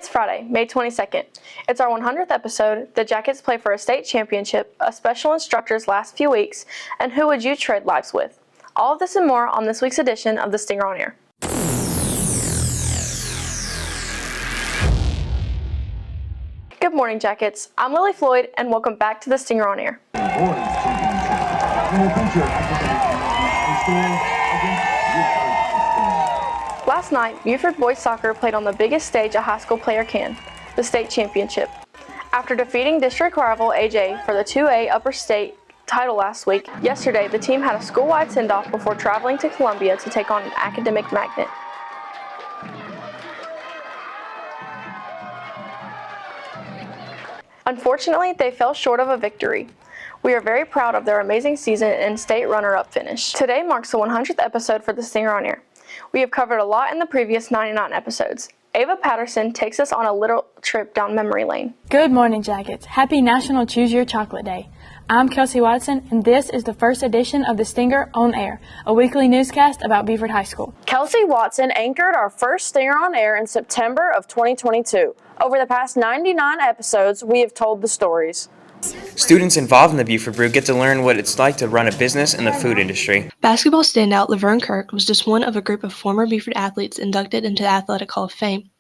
It's Friday, May 22nd. It's our 100th episode, the Jackets play for a state championship, a special instructor's last few weeks, and who would you trade lives with? All of this and more on this week's edition of the Stinger on Air. Good morning, Jackets. I'm Lily Floyd, and welcome back to the Stinger on Air. Last night, Buford boys soccer played on the biggest stage a high school player can, the state championship. After defeating district rival AJ for the 2A upper state title last week, yesterday the team had a school-wide send-off before traveling to Columbia to take on an academic magnet. Unfortunately, they fell short of a victory. We are very proud of their amazing season and state runner-up finish. Today marks the 100th episode for the Stinger on Air. We have covered a lot in the previous 99 episodes. Ava Patterson takes us on a little trip down memory lane. Good morning, Jackets. Happy National Choose Your Chocolate Day. I'm Kelsey Watson, and this is the first edition of the Stinger on Air, a weekly newscast about Buford High School. Kelsey Watson anchored our first Stinger on Air in September of 2022. Over the past 99 episodes, we have told the stories. Students involved in the Buford Brew get to learn what it's like to run a business in the food industry. Basketball standout Laverne Kirk was just one of a group of former Buford athletes inducted into the Athletic Hall of Fame.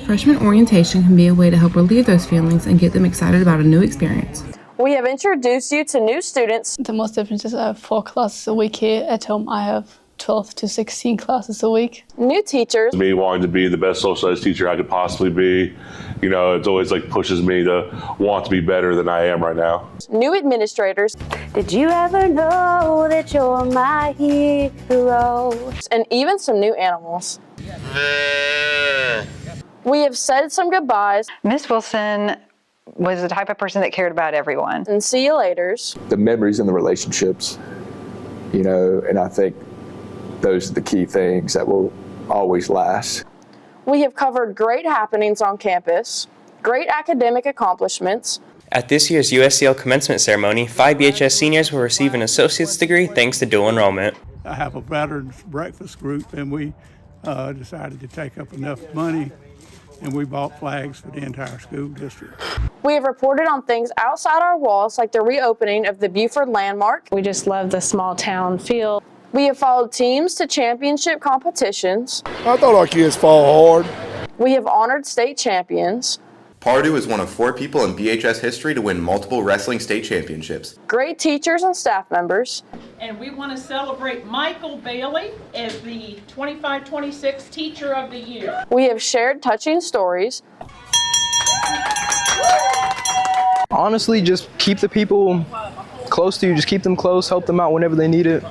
Freshman orientation can be a way to help relieve those feelings and get them excited about a new experience. We have introduced you to new students. The most difference is I have 4 classes a week here. At home I have 12 to 16 classes a week. New teachers. Me wanting to be the best social studies teacher I could possibly be. You know, it's always pushes me to want to be better than I am right now. New administrators. Did you ever know that you're my hero? And even some new animals. We have said some goodbyes. Miss Wilson was the type of person that cared about everyone. And see you laters. The memories and the relationships, you know, and I think those are the key things that will always last. We have covered great happenings on campus, great academic accomplishments. At this year's USCL commencement ceremony, 5 BHS seniors will receive an associate's degree thanks to dual enrollment. I have a veterans breakfast group, and we decided to take up enough money, and we bought flags for the entire school district. We have reported on things outside our walls, like the reopening of the Buford Landmark. We just love the small town feel. We have followed teams to championship competitions. I thought our kids fought hard. We have honored state champions. Pardue is one of 4 people in BHS history to win multiple wrestling state championships. Great teachers and staff members. And we want to celebrate Michael Bailey as the 25-26 Teacher of the Year. We have shared touching stories. Honestly, just keep the people close to you. Just keep them close, help them out whenever they need it.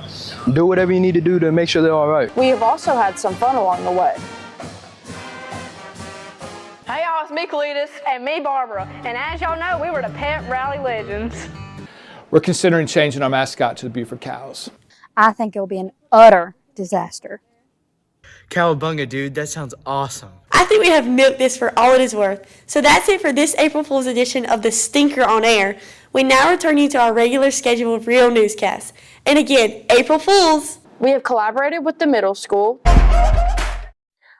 Do whatever you need to do to make sure they're all right. We have also had some fun along the way. Hey y'all, it's me Cletus and me Barbara, and as y'all know, we were the pet rally legends. We're considering changing our mascot to the Buford Cows. I think it'll be an utter disaster. Cowabunga, dude, that sounds awesome. I think we have milked this for all it is worth. So that's it for this April Fool's edition of the Stinker on Air. We now return you to our regular schedule of real newscasts. And again, April Fools! We have collaborated with the middle school.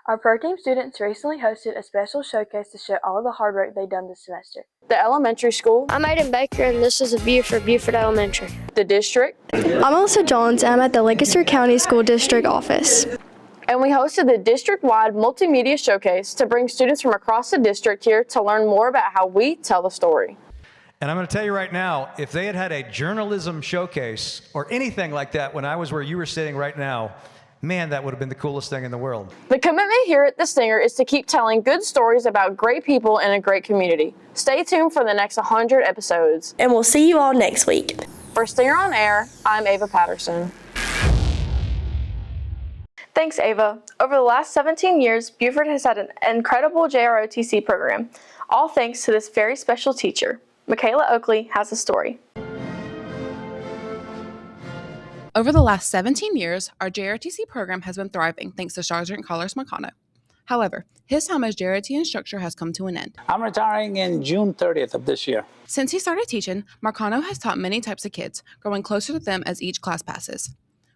Our pro-team students recently hosted a special showcase to show all the hard work they've done this semester. The elementary school. I'm Aiden Baker, and this is a view for Buford Elementary. The district. I'm Melissa Jones, and I'm at the Lancaster County School District office. And we hosted the district-wide multimedia showcase to bring students from across the district here to learn more about how we tell the story. And I'm going to tell you right now, if they had had a journalism showcase or anything like that when I was where you were sitting right now, man, that would have been the coolest thing in the world. The commitment here at The Stinger is to keep telling good stories about great people in a great community. Stay tuned for the next 100 episodes. And we'll see you all next week. For Stinger on Air, I'm Ava Patterson. Thanks, Ava. Over the last 17 years, Buford has had an incredible JROTC program, all thanks to this very special teacher. Michaela Oakley has a story. Over the last 17 years, our JROTC program has been thriving thanks to Sergeant Carlos Marano. However, his time as JROT instructor has come to an end. I'm retiring in June 30th of this year. Since he started teaching, Marano has taught many types of kids, growing closer to them as each class passes.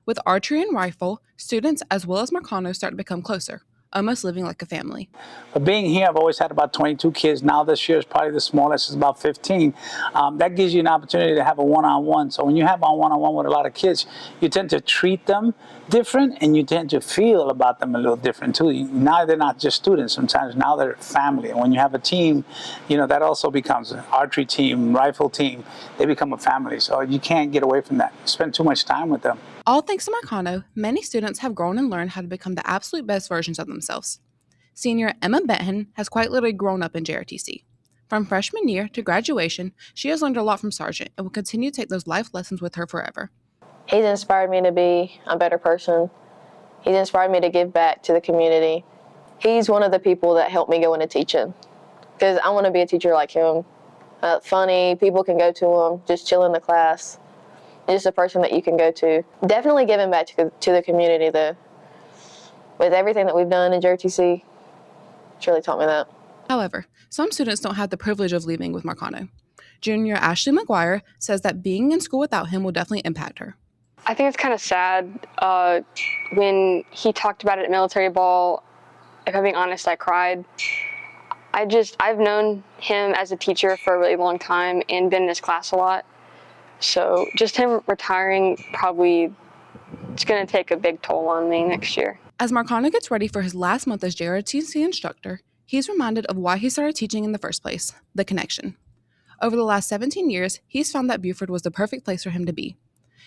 With archery and rifle, students as well as Marano start to become closer, almost living like a family. But being here, I've always had about 22 kids. Now this year is probably the smallest, it's about 15. That gives you an opportunity to have a one-on-one. So when you have a one-on-one with a lot of kids, you tend to treat them different and you tend to feel about them a little different too. Now they're not just students, sometimes now they're family. And when you have a team, you know, that also becomes an archery team, rifle team, they become a family. So you can't get away from that. You spend too much time with them. All thanks to Marano, many students have grown and learned how to become the absolute best versions of themselves. Senior Emma Benton has quite literally grown up in JRTC. From freshman year to graduation, she has learned a lot from Sargent and will continue to take those life lessons with her forever. He's inspired me to be a better person. He's inspired me to give back to the community. He's one of the people that helped me go into teaching because I want to be a teacher like him. Funny, people can go to him, just chill in the class. Just a person that you can go to. Definitely giving back to the community though. With everything that we've done in JRTC, it's really taught me that. However, some students don't have the privilege of leaving with Marano. Junior Ashley McGuire says that being in school without him will definitely impact her. I think it's kind of sad when he talked about it at military ball. If I'm being honest, I cried. I've known him as a teacher for a really long time and been in his class a lot. So just him retiring probably it's going to take a big toll on me next year. As Marano gets ready for his last month as JRTC instructor, he's reminded of why he started teaching in the first place, the connection. Over the last 17 years, he's found that Buford was the perfect place for him to be.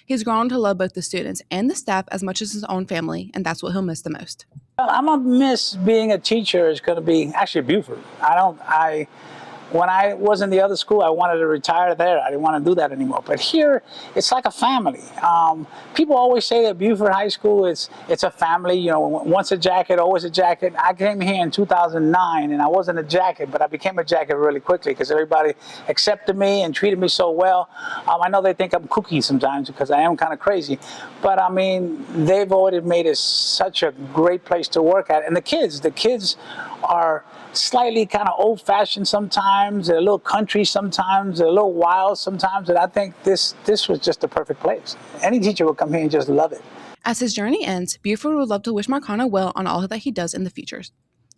He's grown to love both the students and the staff as much as his own family, and that's what he'll miss the most. I'm going to miss being a teacher. It's going to be actually Buford. When I was in the other school, I wanted to retire there. I didn't want to do that anymore. But here, it's like a family. People always say that Buford High School, it's a family. You know, once a jacket, always a jacket. I came here in 2009, and I wasn't a jacket, but I became a jacket really quickly because everybody accepted me and treated me so well. I know they think I'm kooky sometimes because I am kind of crazy. But, I mean, they've already made it such a great place to work at. And the kids are slightly kind of old-fashioned sometimes, they're a little country sometimes, they're a little wild sometimes, and I think this was just the perfect place. Any teacher would come here and just love it. As his journey ends, Buford would love to wish Marano well on all that he does in the future.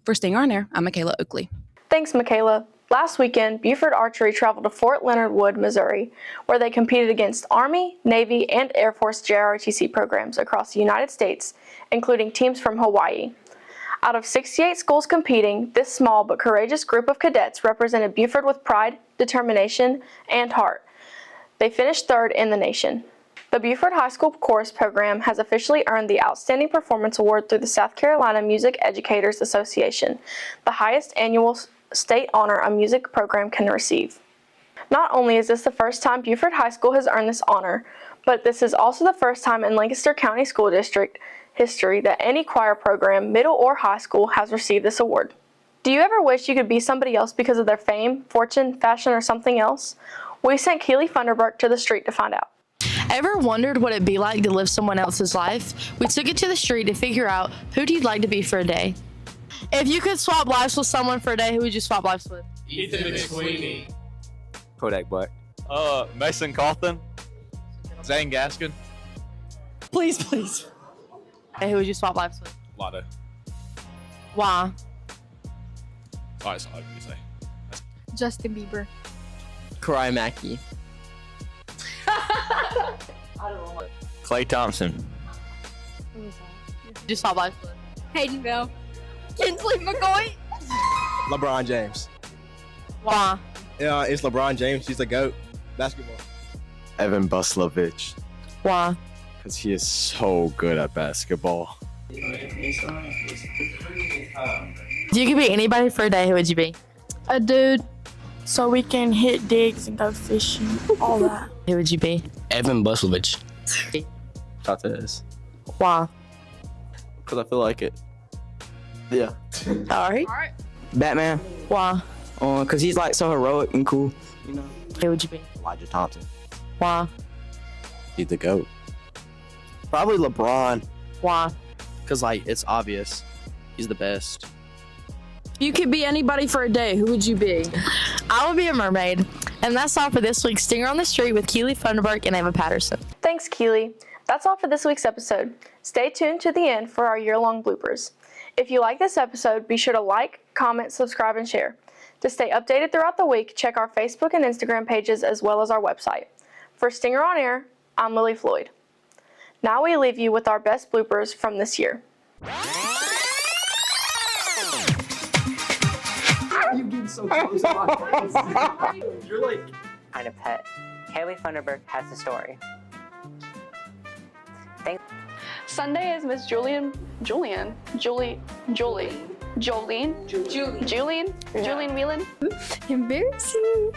For Stinger on Air, I'm Michaela Oakley. Thanks, Michaela. Last weekend, Buford Archery traveled to Fort Leonard Wood, Missouri, where they competed against Army, Navy, and Air Force JROTC programs across the United States, including teams from Hawaii. Out of 68 schools competing, this small but courageous group of cadets represented Buford with pride, determination, and heart. They finished third in the nation. The Buford High School Chorus Program has officially earned the Outstanding Performance Award through the South Carolina Music Educators Association, the highest annual state honor a music program can receive. Not only is this the first time Buford High School has earned this honor, but this is also the first time in Lancaster County School District history that any choir program, middle or high school, has received this award. Do you ever wish you could be somebody else because of their fame, fortune, fashion, or something else? We sent Keely Funderburk to the street to find out. Ever wondered what it'd be like to live someone else's life? We took it to the street to figure out who you'd like to be for a day. If you could swap lives with someone for a day, who would you swap lives with? Ethan McSweeney. Kodak Black. Mason Cawthon. Zane Gaskin. Please. Hey, who would you swap lives with? Lotto. Why? Oh, it's not you say. Justin Bieber. Karai Mackey. Klay Thompson. Just swap lives with? Hayden Bell. Kinsley McCoy. LeBron James. Why? Yeah, it's LeBron James. He's the GOAT. Basketball. Evan Buslovich. Why? Because he is so good at basketball. If you could be anybody for a day, who would you be? A dude, so we can hit digs and go fishing, all that. Who would you be? Evan Buslovich. Cortez. Why? Because I feel like it. Yeah. All right. Batman. Why? Because he's like so heroic and cool. You know. Who would you be? Elijah Thompson. Why? He's the GOAT. Probably LeBron. Why? Because like it's obvious. He's the best. You could be anybody for a day, who would you be? I would be a mermaid. And that's all for this week's Stinger on the Street with Keely Funderburk and Ava Patterson. Thanks, Keely. That's all for this week's episode. Stay tuned to the end for our year-long bloopers. If you like this episode, be sure to like, comment, subscribe, and share. To stay updated throughout the week, check our Facebook and Instagram pages as well as our website. For Stinger on Air, I'm Lily Floyd. Now we leave you with our best bloopers from this year. You get so close to my face. You're like... Kind of pet. Haley Funderburg has the story. Sunday is Miss Julian Whelan. Embarrassing.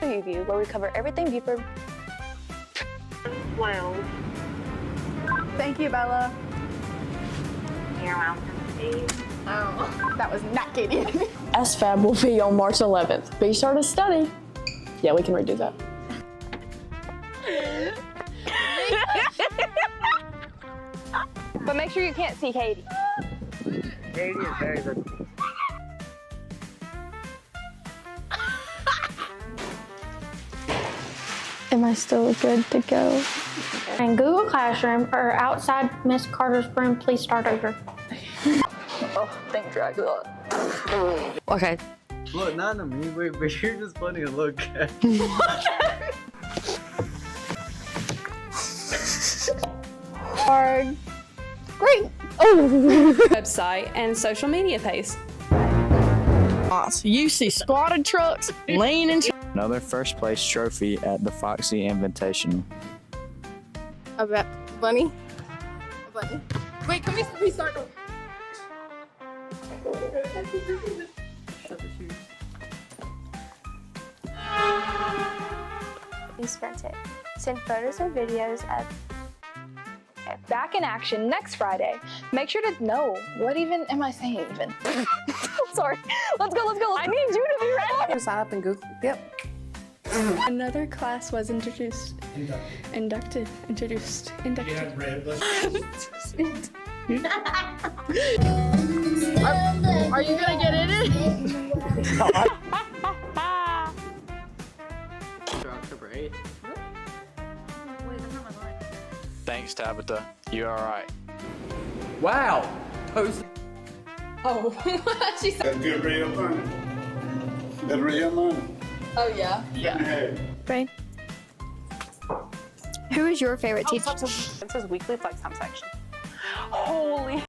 The review where we cover everything Buford. Wow. Thank you, Bella. You're welcome. Oh, that was not Katie. SFAB will be on March 11th. Be sure to study. Yeah, we can redo that. But make sure you can't see Katie. Katie is very good. Am I still good to go? In Google Classroom or outside Miss Carter's room, please start over. Oh, thank Dracula. Okay. Look, not to me, but you're just funny to look at. Hard. Great. Oh. Website and social media page. You see spotted trucks, leaning. Another first place trophy at the Foxy Invitational. A bunny. Wait, can we restart? We spent it. Send photos and videos of Back in action next Friday. Make sure to know what even am I saying even? Sorry. Let's go. I need you to be ready. Sign up and Google. Yep. Another class was introduced. Inducted. Yeah, red. Are you gonna get in it? October 8th. Thanks, Tabitha. You're all right. Wow. Oh, she said. That's good real money. That's real money. Oh yeah. Ray. Who is your favorite teacher? This is weekly flex time section. Holy